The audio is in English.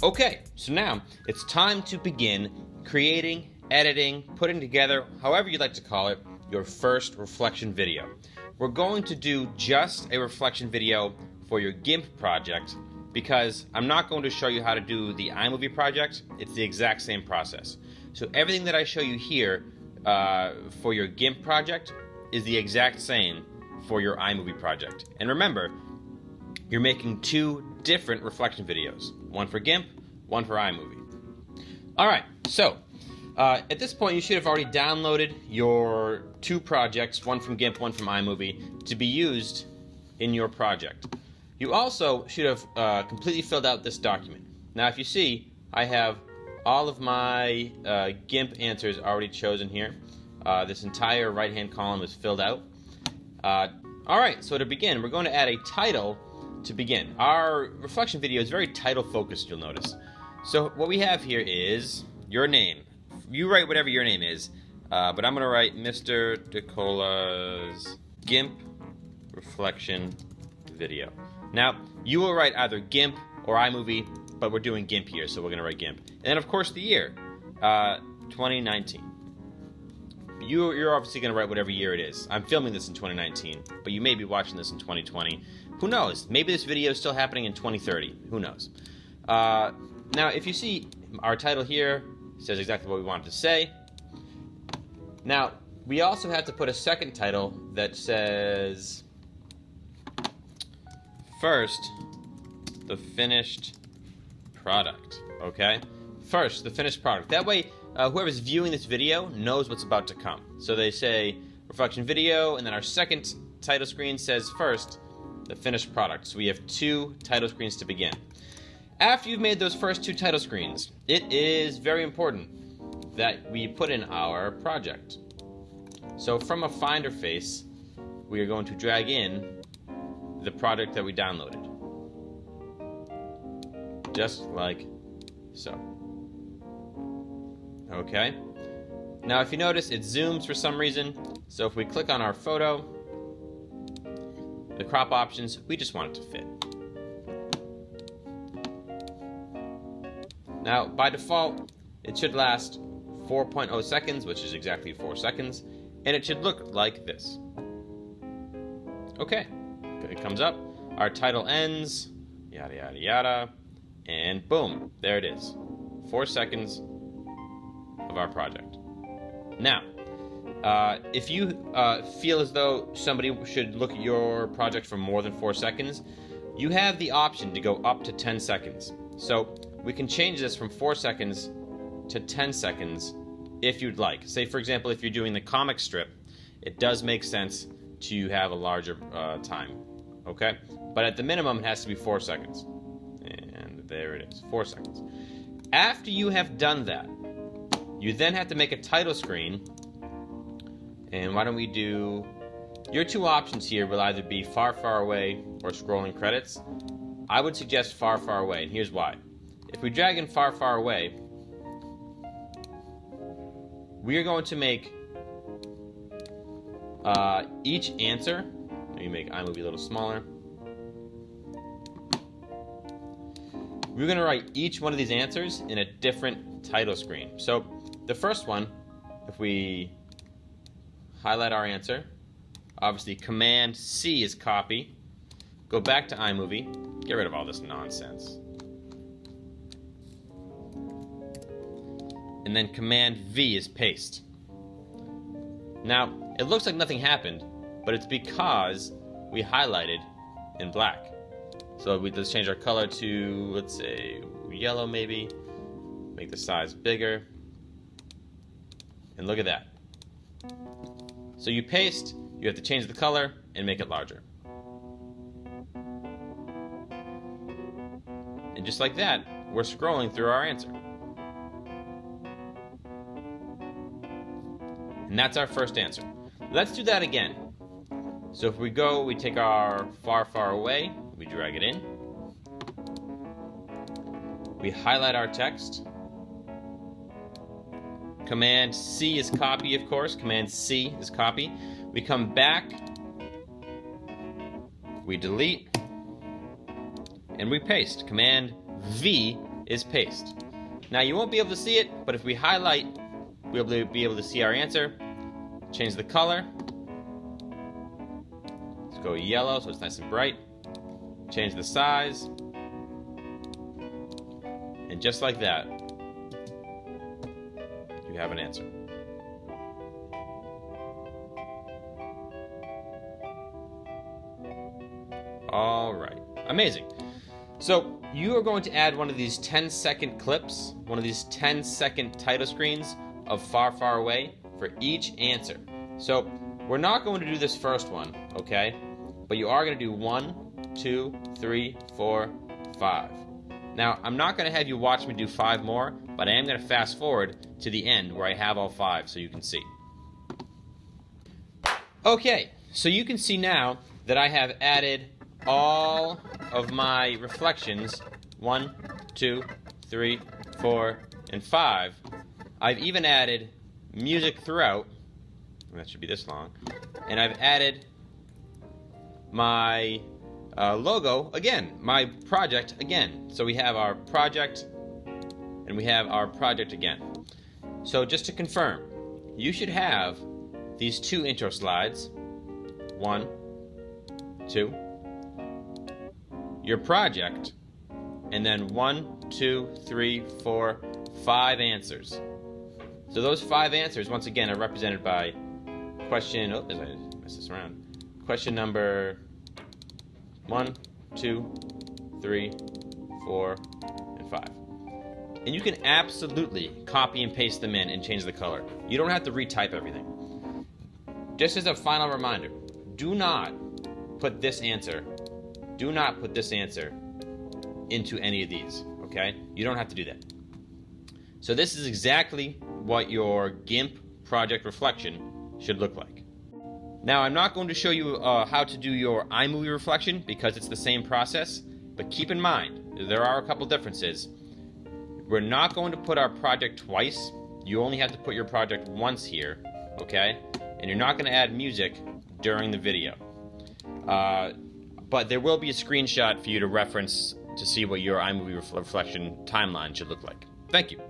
Okay, so now it's time to begin creating, editing, putting together, however you'd like to call it, your first reflection video. We're going to do just a reflection video for your GIMP project because I'm not going to show you how to do the iMovie project. It's the exact same process. So everything that I show you here for your GIMP project is the exact same for your iMovie project. And remember, you're making two different reflection videos. One for GIMP, one for iMovie. Alright, so at this point you should have already downloaded your two projects, one from GIMP, one from iMovie, to be used in your project. You also should have completely filled out this document. Now if you see, I have all of my GIMP answers already chosen here. This entire right-hand column is filled out. Alright, so to begin, we're going to add a title to begin. Our reflection video is very title focused, you'll notice. So what we have here is your name. You write whatever your name is, but I'm going to write Mr. DeCola's GIMP reflection video. Now, you will write either GIMP or iMovie, but we're doing GIMP here, so we're going to write GIMP. And then, of course, the year, 2019. You're obviously going to write whatever year it is. I'm filming this in 2019, but you may be watching this in 2020. Who knows? Maybe this video is still happening in 2030. Who knows? Now, if you see our title here, it says exactly what we wanted to say. Now, we also have to put a second title that says, first, the finished product, okay? First, the finished product. That way, whoever's viewing this video knows what's about to come. So they say, reflection video, and then our second title screen says, first, the finished product. So we have two title screens to begin. After you've made those first two title screens, it is very important that we put in our project. So from a Finder face, we are going to drag in the project that we downloaded. Just like so. Okay. Now if you notice, it zooms for some reason. So if we click on our photo, the crop options, we just want it to fit. Now, by default, it should last 4.0 seconds, which is exactly 4 seconds, and it should look like this. Okay, it comes up, our title ends, yada yada yada, and boom, there it is. 4 seconds of our project. Now, if you feel as though somebody should look at your project for more than 4 seconds, you have the option to go up to 10 seconds. So we can change this from 4 seconds to 10 seconds if you'd like. Say, for example, if you're doing the comic strip, it does make sense to have a larger time, okay? But at the minimum, it has to be 4 seconds. And there it is, 4 seconds. After you have done that, you then have to make a title screen. And why don't we do... Your two options here will either be far, far away or scrolling credits. I would suggest far, far away, and here's why. If we drag in far, far away, we are going to make each answer... Let me make iMovie a little smaller. We're going to write each one of these answers in a different title screen. So the first one, if we highlight our answer, obviously Command C is copy, go back to iMovie, get rid of all this nonsense, and then Command V is paste. Now, it looks like nothing happened, but it's because we highlighted in black. So let's change our color to, let's say, yellow maybe, make the size bigger, and look at that. So you paste, you have to change the color and make it larger. And just like that, we're scrolling through our answer. And that's our first answer. Let's do that again. So if we go, we take our far, far away, we drag it in. We highlight our text. Command C is copy, of course. Command C is copy. We come back, we delete, and we paste. Command V is paste. Now you won't be able to see it, but if we highlight, we'll be able to see our answer. Change the color. Let's go yellow so it's nice and bright. Change the size. And just like that, you have an answer. All right, amazing. So you are going to add one of these 10-second clips, one of these 10-second title screens of Far, Far Away for each answer. So we're not going to do this first one, okay? But you are going to do 1, 2, 3, 4, 5. Now, I'm not going to have you watch me do 5 more, but I am going to fast forward to the end where I have all 5 so you can see. Okay, so you can see now that I have added all of my reflections, 1, 2, 3, 4, and 5. I've even added music throughout. That should be this long. And I've added my logo again, my project again. So we have our project and we have our project again. So just to confirm, you should have these 2 intro slides. 1, 2, your project, and then 1, 2, 3, 4, 5 answers. So those 5 answers, once again, are represented by question, oh, as I mess this around, question number 1, 2, 3, 4, and 5. And you can absolutely copy and paste them in and change the color. You don't have to retype everything. Just as a final reminder, do not put this answer into any of these, okay? You don't have to do that. So this is exactly what your GIMP project reflection should look like. Now, I'm not going to show you how to do your iMovie reflection because it's the same process, but keep in mind, there are a couple differences. We're not going to put our project twice. You only have to put your project once here, okay? And you're not going to add music during the video. But there will be a screenshot for you to reference to see what your iMovie reflection timeline should look like. Thank you.